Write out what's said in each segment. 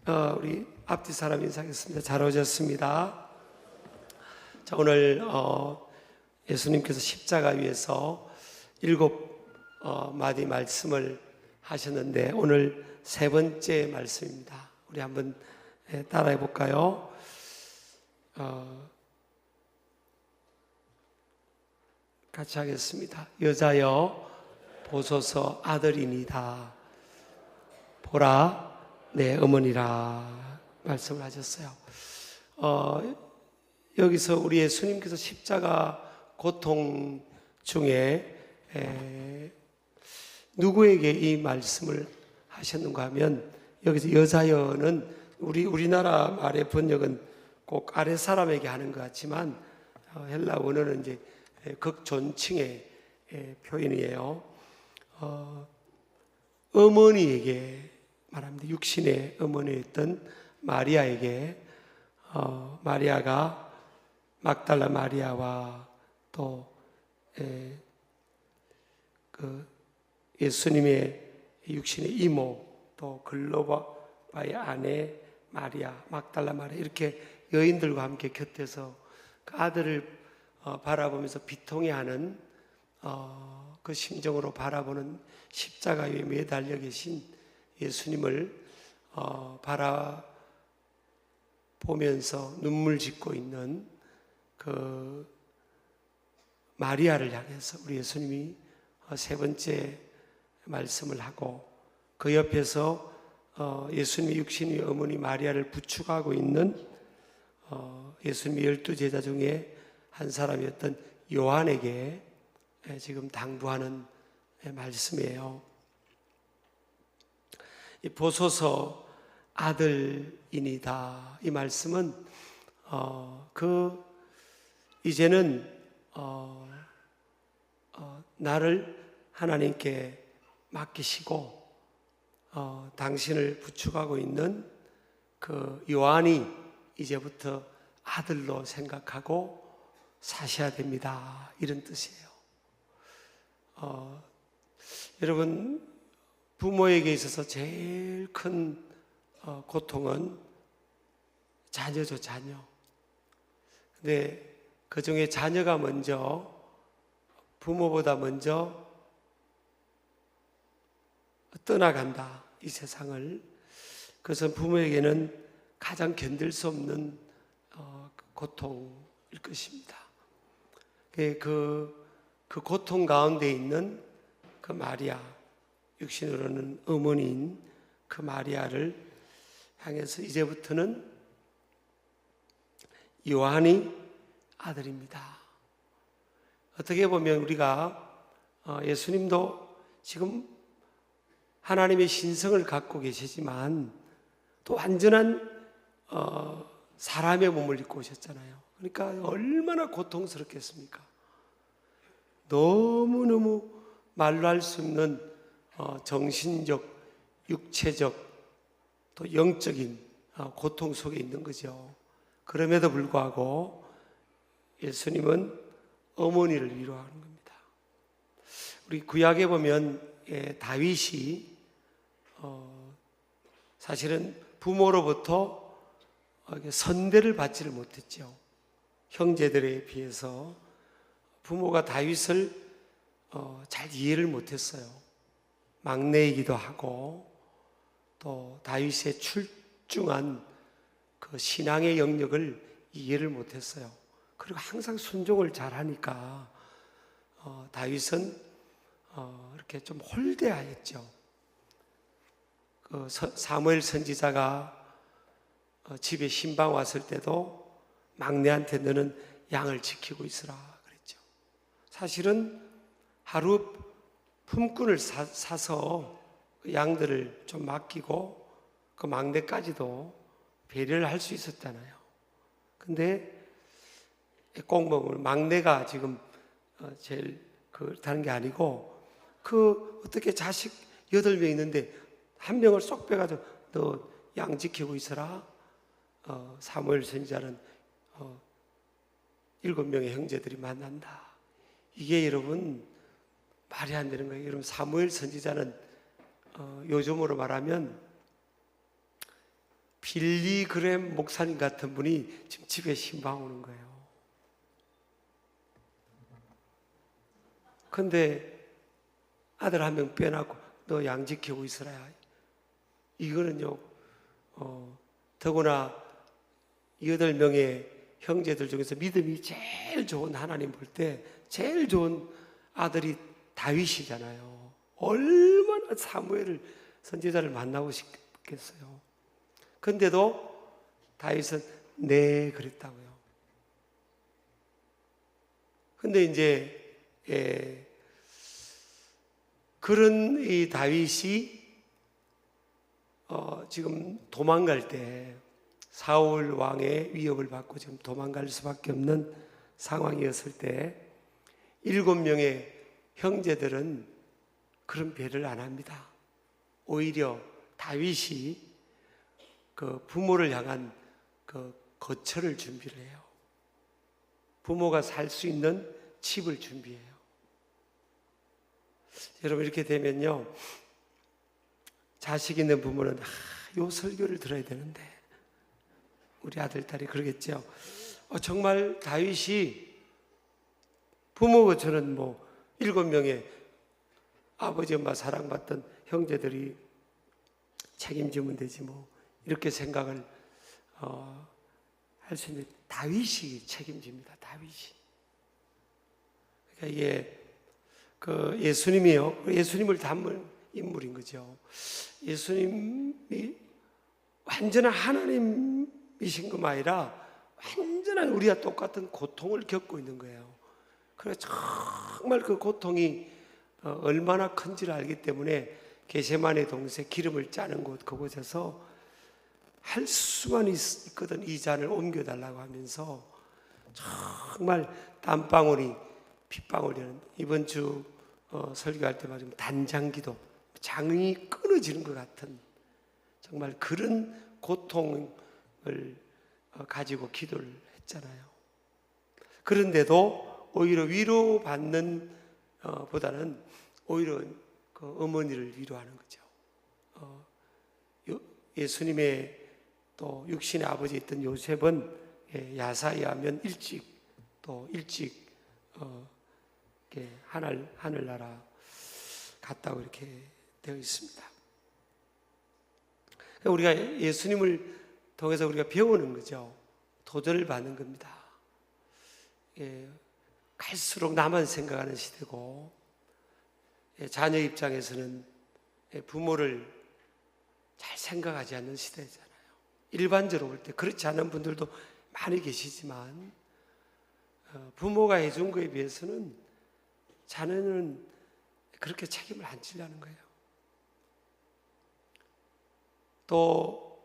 우리 앞뒤 사람 인사하겠습니다. 잘 오셨습니다. 자, 오늘 예수님께서 십자가 위에서 7마디 말씀을 하셨는데 오늘 세 번째 말씀입니다. 우리 한번 따라해 볼까요? 같이 하겠습니다. 여자여 보소서 아들이니다. 보라 내 어머니라 말씀을 하셨어요. 여기서 우리 예수님께서 십자가 고통 중에 누구에게 이 말씀을 하셨는가 하면, 여기서 여자여는 우리나라 말의 번역은 꼭 아랫 사람에게 하는 것 같지만 헬라 원어는 이제 극존칭의 표현이에요. 어머니에게 말합니다. 육신의 어머니였던 마리아에게, 마리아가 막달라 마리아와 또 예수님의 육신의 이모, 또 글로바의 아내 마리아, 막달라 마리아, 이렇게 여인들과 함께 곁에서 그 아들을 바라보면서 비통해하는 그 심정으로 바라보는 십자가 위에 매달려 계신 예수님을 바라보면서 눈물 짓고 있는 그 마리아를 향해서 우리 예수님이 세 번째 말씀을 하고, 그 옆에서 예수님의 육신의 어머니 마리아를 부축하고 있는 예수님의 12제자 중에 한 사람이었던 요한에게 지금 당부하는 말씀이에요. 이 보소서 아들이니다. 이 말씀은 이제는 나를 하나님께 맡기시고 당신을 부축하고 있는 그 요한이 이제부터 아들로 생각하고 사셔야 됩니다, 이런 뜻이에요. 여러분, 부모에게 있어서 제일 큰 고통은 자녀죠, 자녀. 근데 그 중에 자녀가 먼저, 부모보다 먼저 떠나간다, 이 세상을. 그래서 부모에게는 가장 견딜 수 없는 고통일 것입니다. 그 고통 가운데 있는 그 마리아, 육신으로는 어머니인 그 마리아를 향해서 이제부터는 요한이 아들입니다. 어떻게 보면 우리가 예수님도 지금 하나님의 신성을 갖고 계시지만 또 완전한 사람의 몸을 입고 오셨잖아요. 그러니까 얼마나 고통스럽겠습니까? 너무너무 말로 할 수 없는 정신적, 육체적, 또 영적인 고통 속에 있는 거죠. 그럼에도 불구하고 예수님은 어머니를 위로하는 겁니다. 우리 구약에 보면 다윗이 사실은 부모로부터 선대를 받지를 못했죠. 형제들에 비해서 부모가 다윗을 잘 이해를 못했어요. 막내이기도 하고 또 다윗의 출중한 그 신앙의 영역을 이해를 못했어요. 그리고 항상 순종을 잘하니까 다윗은 이렇게 좀 홀대하였죠. 사무엘 선지자가 집에 신방 왔을 때도 막내한테 너는 양을 지키고 있으라 그랬죠. 사실은 하루 품꾼을 사서 그 양들을 좀 맡기고 그 막내까지도 배려를 할 수 있었잖아요. 근데 꽁몸을 막내가 지금 제일 그렇다는 게 아니고, 어떻게 자식 8명 있는데 한 명을 쏙 빼가지고 너 양 지키고 있어라. 사무엘 선지자는 7명의 형제들이 만난다. 이게 여러분 말이 안 되는 거예요. 여러분, 사무엘 선지자는 요즘으로 말하면 빌리 그램 목사님 같은 분이 지금 집에 신방 오는 거예요. 근데 아들 한 명 빼놨고 너 양 지키고 있으라. 이거는요, 더구나 8명의 형제들 중에서 믿음이 제일 좋은, 하나님 볼 때 제일 좋은 아들이 다윗이잖아요. 얼마나 사무엘을, 선지자를 만나고 싶겠어요. 근데도 다윗은 네 그랬다고요. 근데 이제 그런 이 다윗이 지금 도망갈 때 사울 왕의 위협을 받고 지금 도망갈 수밖에 없는 상황이었을 때 7명의 형제들은 그런 배를 안 합니다. 오히려 다윗이 그 부모를 향한 그 거처를 준비를 해요. 부모가 살 수 있는 집을 준비해요. 여러분, 이렇게 되면요, 자식 있는 부모는 요 설교를 들어야 되는데, 우리 아들 딸이 그러겠죠. 정말 다윗이 부모가, 저는 7명의 아버지 엄마 사랑받던 형제들이 책임지면 되지 이렇게 생각을 할 수 있는, 다윗이 책임집니다. 다윗이. 그러니까 이게 예수님이요, 예수님을 담은 인물인 거죠. 예수님이 완전한 하나님이신 것만 아니라 완전한 우리와 똑같은 고통을 겪고 있는 거예요. 그래서 정말 그 고통이 얼마나 큰지를 알기 때문에 게세마네 동산에 기름을 짜는 곳, 그곳에서 할 수만 있거든 이 잔을 옮겨달라고 하면서 정말 땀방울이 핏방울이 되는, 이번 주 설교할 때 말하면 단장기도, 장이 끊어지는 것 같은 정말 그런 고통을 가지고 기도를 했잖아요. 그런데도 오히려 위로받는 보다는 오히려 그 어머니를 위로하는 거죠. 예수님의 또 육신의 아버지였던 요셉은 야사에 하면 일찍 하늘나라 갔다고 이렇게 되어 있습니다. 우리가 예수님을 통해서 우리가 배우는 거죠. 도전을 받는 겁니다. 갈수록 나만 생각하는 시대고, 자녀 입장에서는 부모를 잘 생각하지 않는 시대잖아요. 일반적으로 볼 때 그렇지 않은 분들도 많이 계시지만, 부모가 해준 거에 비해서는 자녀는 그렇게 책임을 안 지려는 거예요. 또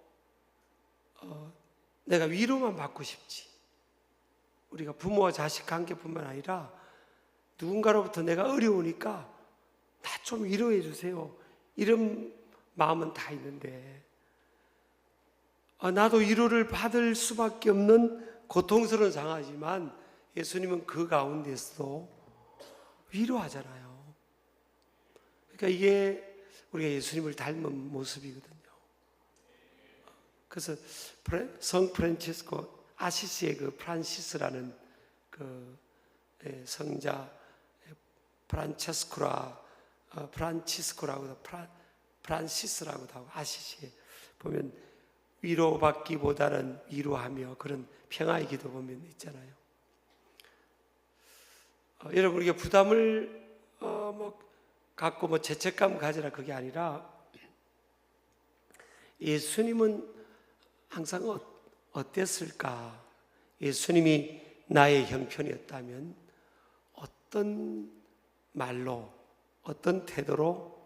내가 위로만 받고 싶지. 우리가 부모와 자식 관계뿐만 아니라 누군가로부터 내가 어려우니까 나 좀 위로해 주세요, 이런 마음은 다 있는데, 나도 위로를 받을 수밖에 없는 고통스러운 상황이지만 예수님은 그 가운데서도 위로하잖아요. 그러니까 이게 우리가 예수님을 닮은 모습이거든요. 그래서 성 프란치스코 아시시의 그 프란시스라는 그 성자, 프란시스라고도 하고, 아시시에 보면 위로받기보다는 위로하며, 그런 평화의 기도 보면 있잖아요. 여러분, 우리가 부담을 갖고 죄책감 가지라, 그게 아니라 예수님은 항상 어땠을까? 예수님이 나의 형편이었다면 어떤 말로, 어떤 태도로,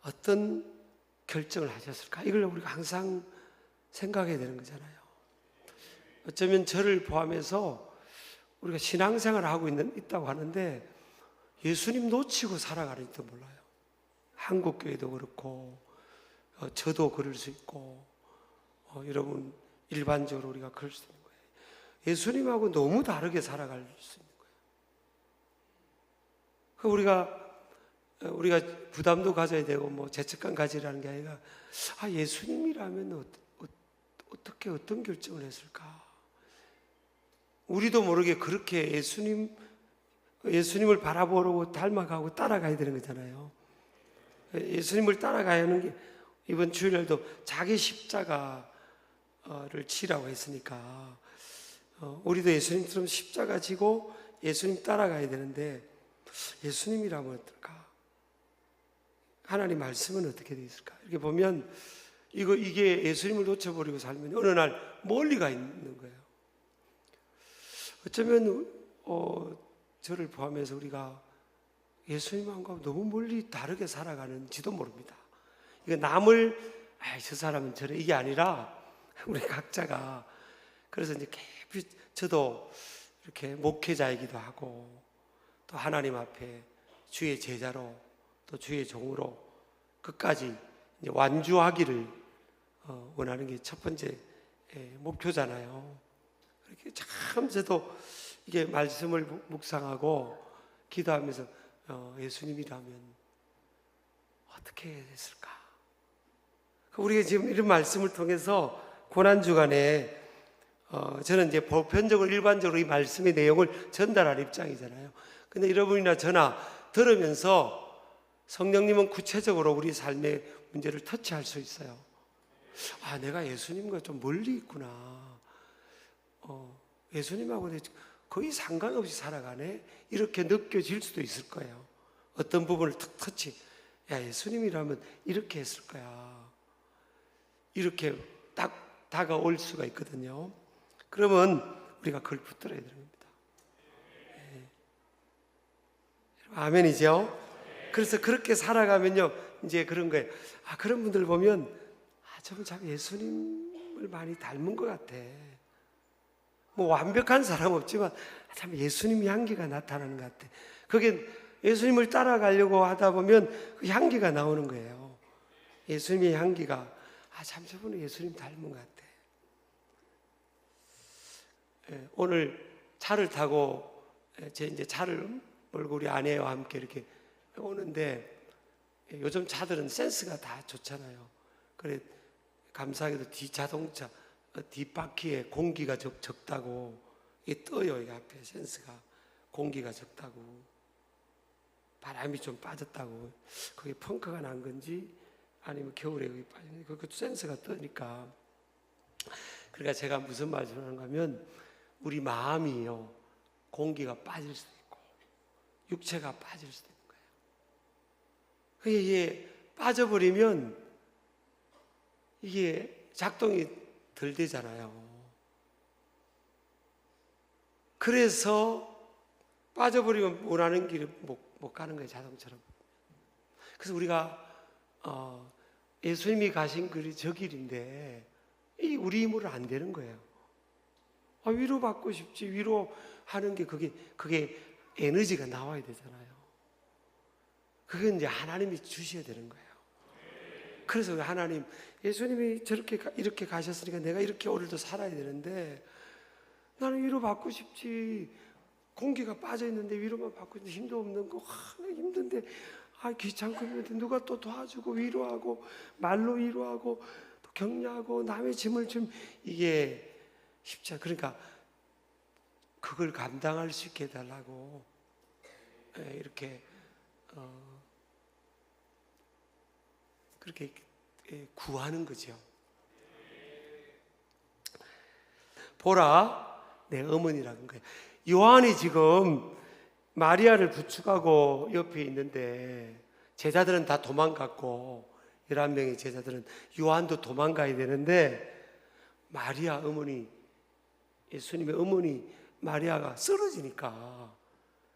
어떤 결정을 하셨을까? 이걸 우리가 항상 생각해야 되는 거잖아요. 어쩌면 저를 포함해서 우리가 신앙생활을 하고 있다고 하는데 예수님 놓치고 살아가는지도 몰라요. 한국교회도 그렇고, 저도 그럴 수 있고, 여러분 일반적으로 우리가 그럴 수 있는 거예요. 예수님하고 너무 다르게 살아갈 수 있는 거예요. 우리가 우리가 부담도 가져야 되고 뭐 죄책감 가지라는 게 아니라 예수님이라면 어떻게 어떤 결정을 했을까? 우리도 모르게 그렇게 예수님을 바라보고 닮아가고 따라가야 되는 거잖아요. 예수님을 따라가야 하는 게 이번 주일날도 자기 십자가를 지라고 했으니까 우리도 예수님처럼 십자가 지고 예수님 따라가야 되는데 예수님이라면 어떨까? 하나님 말씀은 어떻게 되어 있을까? 이렇게 보면 이게 예수님을 놓쳐버리고 살면 어느 날 멀리 가 있는 거예요. 어쩌면 저를 포함해서 우리가 예수님과 너무 멀리 다르게 살아가는지도 모릅니다. 이거 남을 저 사람은 저래 이게 아니라 우리 각자가 그래서 이제 깊이 저도 이렇게 목회자이기도 하고 또 하나님 앞에 주의 제자로 또 주의 종으로 끝까지 이제 완주하기를 원하는 게 첫 번째 목표잖아요. 이렇게 참 저도 이게 말씀을 묵상하고 기도하면서 예수님이라면 어떻게 했을까? 우리가 지금 이런 말씀을 통해서 고난주간에 저는 이제 보편적으로 일반적으로 이 말씀의 내용을 전달할 입장이잖아요. 근데 여러분이나 저나 들으면서 성령님은 구체적으로 우리 삶의 문제를 터치할 수 있어요. 내가 예수님과 좀 멀리 있구나. 예수님하고 거의 상관없이 살아가네. 이렇게 느껴질 수도 있을 거예요. 어떤 부분을 툭 터치. 예수님이라면 이렇게 했을 거야. 이렇게 딱 다가올 수가 있거든요. 그러면 우리가 그걸 붙들어야 되는 겁니다. 아멘이죠? 그래서 그렇게 살아가면요, 이제 그런 거예요. 그런 분들 보면, 저분 참 예수님을 많이 닮은 것 같아. 뭐 완벽한 사람 없지만, 참 예수님 향기가 나타나는 것 같아. 그게 예수님을 따라가려고 하다 보면 그 향기가 나오는 거예요. 예수님의 향기가, 참 저분은 예수님 닮은 것 같아. 오늘 차를 타고, 이제 차를 몰고 우리 아내와 함께 이렇게 오는데 요즘 차들은 센스가 다 좋잖아요. 그래 감사하게도 자동차 뒷바퀴에 공기가 적다고 이게 떠요. 이 앞에 센스가 공기가 적다고 바람이 좀 빠졌다고 그게 펑크가 난 건지 아니면 겨울에 여기 빠진 건지 그 센스가 뜨니까 그러니까 제가 무슨 말을 하는가 하면 우리 마음이요 공기가 빠질 수도 있고 육체가 빠질 수도 있는 거예요. 이게 빠져버리면 이게 작동이 덜 되잖아요. 그래서 빠져버리면 원하는 길을 못 가는 거예요. 자동처럼. 그래서 우리가 예수님이 가신 길이 저 길인데 이 우리 힘으로 안 되는 거예요. 위로받고 싶지. 위로하는 게 그게 에너지가 나와야 되잖아요. 그건 이제 하나님이 주셔야 되는 거예요. 그래서 하나님, 예수님이 이렇게 가셨으니까 내가 이렇게 오늘도 살아야 되는데 나는 위로받고 싶지. 공기가 빠져있는데 위로만 받고 있는데 힘도 없는 거 힘든데 귀찮고 힘든데 누가 또 도와주고 위로하고 말로 위로하고 또 격려하고 남의 짐을 좀 이게 쉽지 않아. 그러니까 그걸 감당할 수 있게 해달라고 이렇게 그렇게 구하는 거죠. 보라 내 어머니라는 거예요. 요한이 지금 마리아를 부축하고 옆에 있는데 제자들은 다 도망갔고 11명의 제자들은 요한도 도망가야 되는데 마리아 어머니 예수님의 어머니 마리아가 쓰러지니까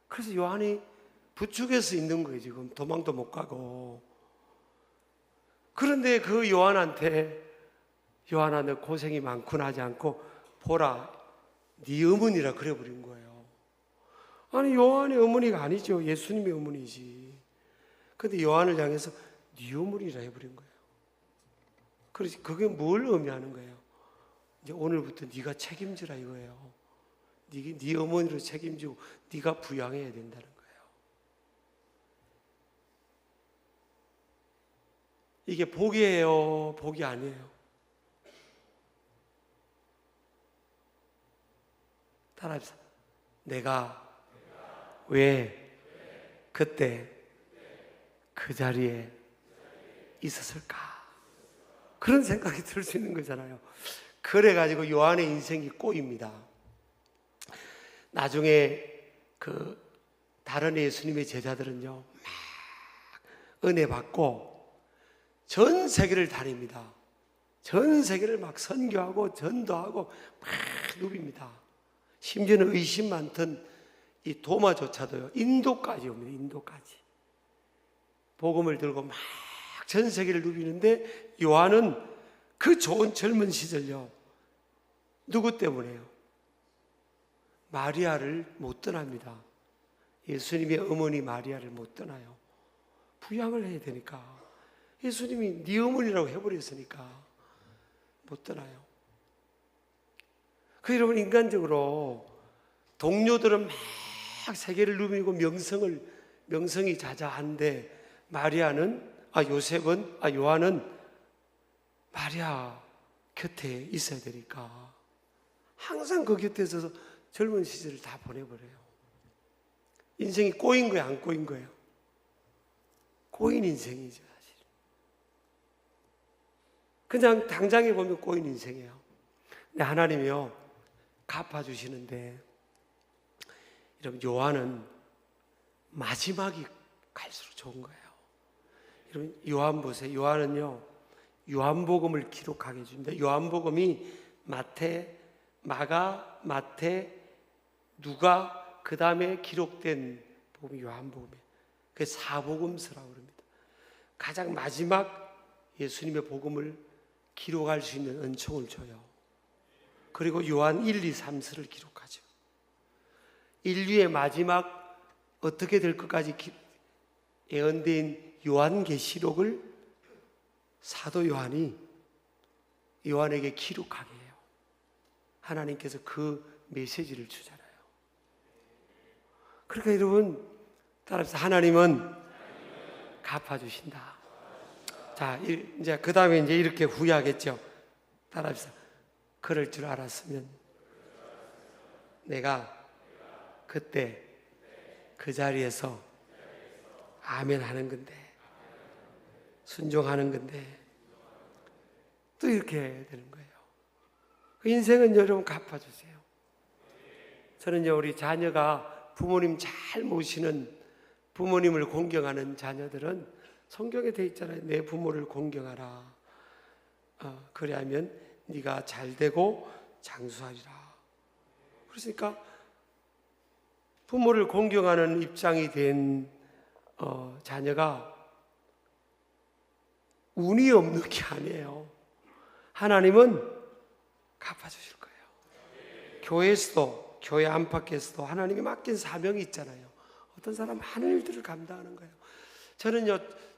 그래서 요한이 부축해서 있는 거예요. 지금 도망도 못 가고. 그런데 그 요한한테 요한아 너 고생이 많구나 하지 않고 보라 네 어머니라 그래버린 거예요. 아니 요한의 어머니가 아니죠. 예수님의 어머니지. 근데 요한을 향해서 네 어머니라 해버린 거예요. 그래서 그게 뭘 의미하는 거예요? 이제 오늘부터 네가 책임지라 이거예요. 네 어머니로 책임지고 네가 부양해야 된다는 거예요. 이게 복이에요, 복이 아니에요? 따라합시다. 내가 왜 그때 그 자리에 있었을까? 그런 생각이 들 수 있는 거잖아요. 그래가지고 요한의 인생이 꼬입니다. 나중에 그 다른 예수님의 제자들은요, 막 은혜 받고 전 세계를 다닙니다. 전 세계를 막 선교하고 전도하고 막 누빕니다. 심지어는 의심 많던 이 도마조차도요, 인도까지 옵니다. 인도까지 복음을 들고 막 전 세계를 누비는데, 요한은 그 좋은 젊은 시절요, 누구 때문에요? 마리아를 못 떠납니다. 예수님의 어머니 마리아를 못 떠나요. 부양을 해야 되니까. 예수님이 네 어머니라고 해버렸으니까 못 떠나요. 그 여러분, 인간적으로 동료들은 막 세계를 누비고 명성이 자자한데, 요한은 마리아 곁에 있어야 되니까 항상 그 곁에 있어서 젊은 시절을 다 보내버려요. 인생이 꼬인 거예요, 안 꼬인 거예요? 꼬인 인생이죠, 사실. 그냥 당장에 보면 꼬인 인생이에요. 근데 하나님이요, 갚아주시는데, 여러분, 요한은 마지막이 갈수록 좋은 거예요. 여러분, 요한 보세요. 요한은요, 요한복음을 기록하게 해줍니다. 요한복음이 마태, 마가, 마태, 누가, 그 다음에 기록된 복음이 요한복음이에요. 그게 사복음서라고 그럽니다. 가장 마지막 예수님의 복음을 기록할 수 있는 은총을 줘요. 그리고 요한 1, 2, 3서를 기록하죠. 인류의 마지막 어떻게 될 것까지 예언된 요한계시록을 사도 요한이 요한에게 기록하게 해요. 하나님께서 그 메시지를 주잖아요. 그러니까 여러분, 따라서 하나님은 갚아주신다. 자, 이제 그 다음에 이제 이렇게 후회하겠죠. 따라합시다. 그럴 줄 알았으면 내가 그때 그 자리에서 아멘 하는 건데, 순종하는 건데, 또 이렇게 되는 거예요. 그 인생은 여러분 갚아주세요. 저는요, 우리 자녀가 부모님 잘 모시는, 부모님을 공경하는 자녀들은 성경에 되어 있잖아요. 내 부모를 공경하라. 그래야면 네가 잘 되고 장수하리라. 그러니까 부모를 공경하는 입장이 된 자녀가 운이 없는 게 아니에요. 하나님은 갚아주실 거예요. 교회에서도, 교회 안팎에서도 하나님이 맡긴 사명이 있잖아요. 어떤 사람 많은 일들을 감당하는 거예요.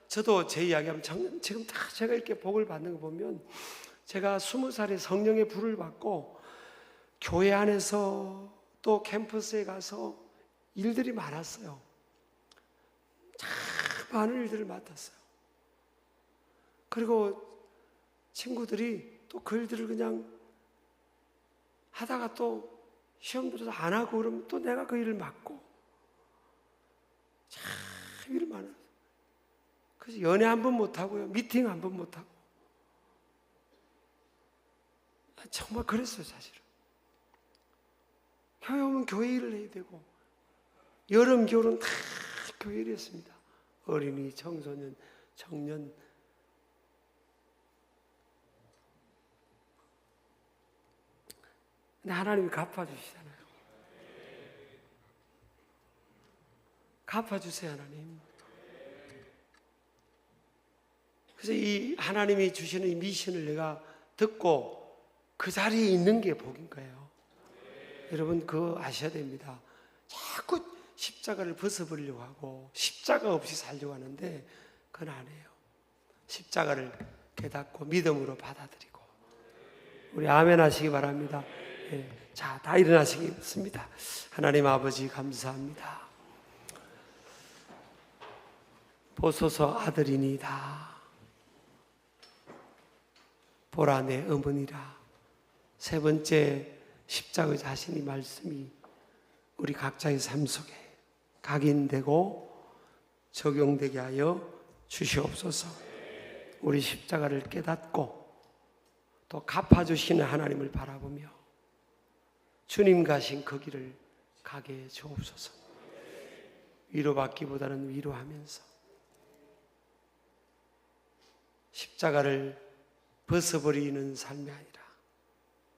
저도 제 이야기하면 지금 다 제가 이렇게 복을 받는 거 보면, 제가 20살에 성령의 불을 받고 교회 안에서 또 캠퍼스에 가서 일들이 많았어요. 참 많은 일들을 맡았어요. 그리고 친구들이 또 그 일들을 그냥 하다가 또 시험 들어서 안 하고 그러면 또 내가 그 일을 맡고, 참 일 많아요. 그래서 연애 한 번 못하고요, 미팅 한 번 못하고, 정말 그랬어요. 사실은 교회 오면 교회 일을 해야 되고, 여름 겨울은 다 교회 일이었습니다. 어린이, 청소년, 청년. 근데 하나님이 갚아주시잖아요. 갚아주세요, 하나님. 그래서 이 하나님이 주시는 이 미션을 내가 듣고 그 자리에 있는 게 복인 거예요. 여러분, 그거 아셔야 됩니다. 자꾸 십자가를 벗어버리려고 하고 십자가 없이 살려고 하는데 그건 아니에요. 십자가를 깨닫고 믿음으로 받아들이고. 우리 아멘 하시기 바랍니다. 예. 자, 다 일어나시겠습니다. 하나님 아버지 감사합니다. 보소서 아들이니다. 보라 내 어머니라. 세 번째 십자가의 자신이 말씀이 우리 각자의 삶 속에 각인되고 적용되게 하여 주시옵소서. 우리 십자가를 깨닫고 또 갚아주시는 하나님을 바라보며 주님 가신 그 길을 가게 해 주옵소서. 위로받기보다는 위로하면서 십자가를 벗어버리는 삶이 아니라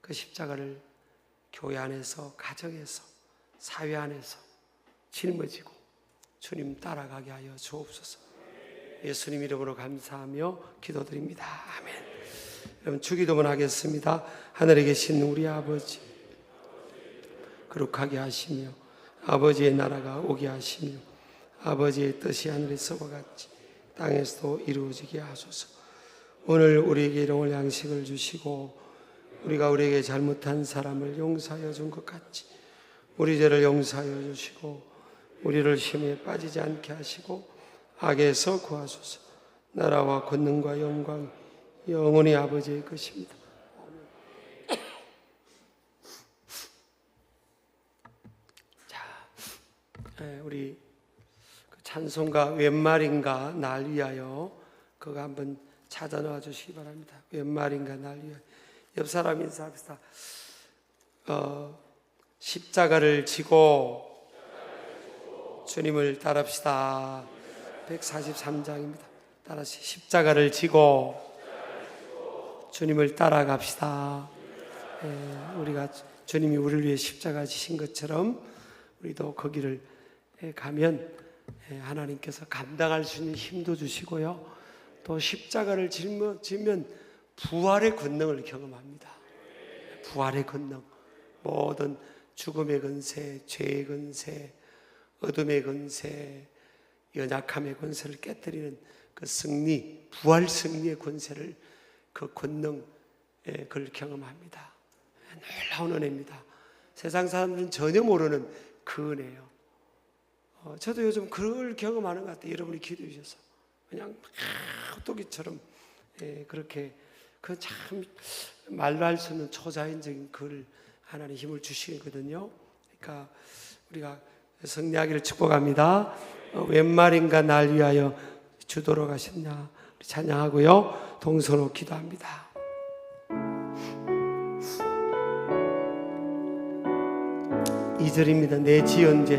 그 십자가를 교회 안에서, 가정에서, 사회 안에서 짊어지고 주님 따라가게 하여 주옵소서. 예수님 이름으로 감사하며 기도드립니다. 아멘. 여러분 주기도문 하겠습니다. 하늘에 계신 우리 아버지, 거룩하게 하시며 아버지의 나라가 오게 하시며 아버지의 뜻이 하늘에서와 같이 땅에서도 이루어지게 하소서. 오늘 우리에게 일용할 양식을 주시고 우리가 우리에게 잘못한 사람을 용서하여 준 것 같이 우리 죄를 용서하여 주시고 우리를 시험에 빠지지 않게 하시고 악에서 구하소서. 나라와 권능과 영광 영원히 아버지의 것입니다. 우리 찬송가 웬 말인가 날 위하여 그거 한번 찾아 놓아 주시기 바랍니다. 웬 말인가 날 위하여. 옆 사람 인사합시다. 십자가를 지고 주님을 따릅시다. 143장입니다. 따라서 십자가를 지고 주님을 따라갑시다. 우리가 주님이 우리를 위해 십자가 지신 것처럼 우리도 거기를 가면 하나님께서 감당할 수 있는 힘도 주시고요. 또 십자가를 지면 부활의 권능을 경험합니다. 부활의 권능. 모든 죽음의 권세, 죄의 권세, 어둠의 권세, 연약함의 권세를 깨뜨리는 그 승리, 부활 승리의 권세를, 그 권능, 그걸 경험합니다. 놀라운 은혜입니다. 세상 사람들은 전혀 모르는 그 은혜예요. 저도 요즘 그걸 경험하는 것 같아요. 여러분이 기도해 주셔서 그냥 호떡이처럼 그렇게 그 참 말로 할 수 없는 초자연적인 글 하나님 힘을 주시거든요. 그러니까 우리가 승리하기를 축복합니다. 웬 말인가 날 위하여 주도록 하셨냐 찬양하고요. 동서로 기도합니다. 이 절입니다. 내 지은 죄,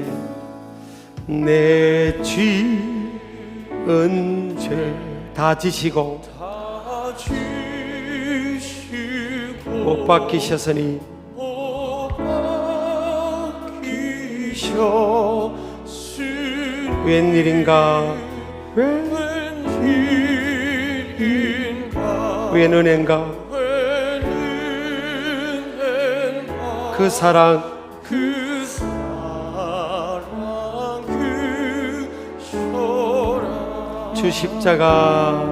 내 지은 죄 다 지시고 못 박히셨으니 웬일인가 웬 은혜인가 그 사랑 주 십자가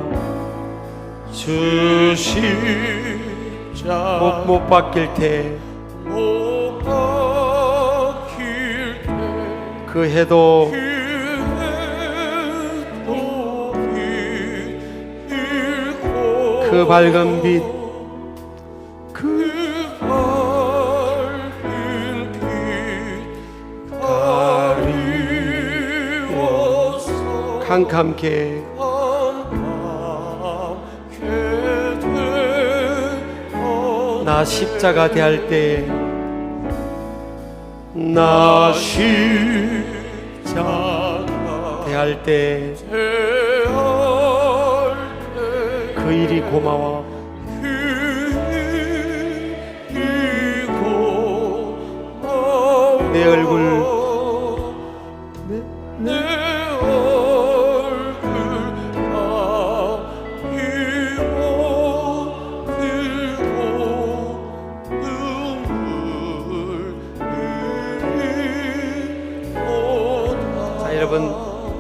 못 박힐 때 그 해도 그 밝은 빛 가리워 캄캄게 나 십자가 대할 때 나 십자가 대할 때 그 일이 고마워 내 얼굴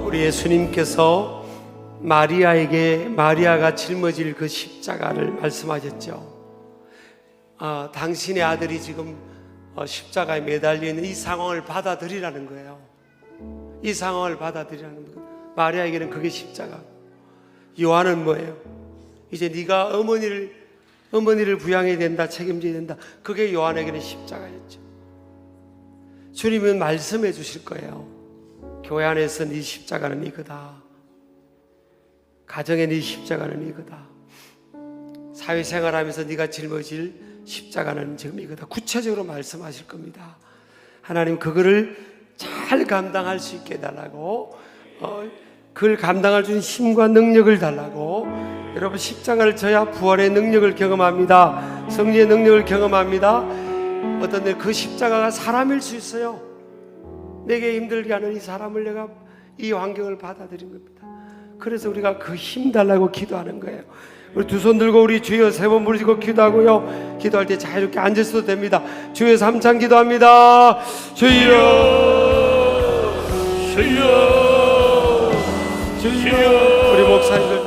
우리 예수님께서 마리아가 짊어질 그 십자가를 말씀하셨죠. 당신의 아들이 지금 십자가에 매달려 있는 이 상황을 받아들이라는 거예요. 이 상황을 받아들이라는 거예요. 마리아에게는 그게 십자가고, 요한은 뭐예요? 이제 네가 어머니를 어머니를 부양해야 된다, 책임져야 된다. 그게 요한에게는 십자가였죠. 주님은 말씀해 주실 거예요. 교회 안에서 네 십자가는 이거다. 가정에 네 십자가는 이거다. 사회생활하면서 네가 짊어질 십자가는 지금 이거다. 구체적으로 말씀하실 겁니다. 하나님 그거를 잘 감당할 수 있게 해달라고, 그걸 감당할 수 있는 힘과 능력을 달라고. 여러분, 십자가를 져야 부활의 능력을 경험합니다. 성리의 능력을 경험합니다. 어떤 때 그 십자가가 사람일 수 있어요. 내게 힘들게 하는 이 사람을 내가 이 환경을 받아들인 겁니다. 그래서 우리가 그 힘 달라고 기도하는 거예요. 우리 두 손 들고 우리 주여 3번 부르시고 기도하고요. 기도할 때 자유롭게 앉으셔도 됩니다. 주여 3찬 기도합니다. 주여 주여 주여. 우리 목사님들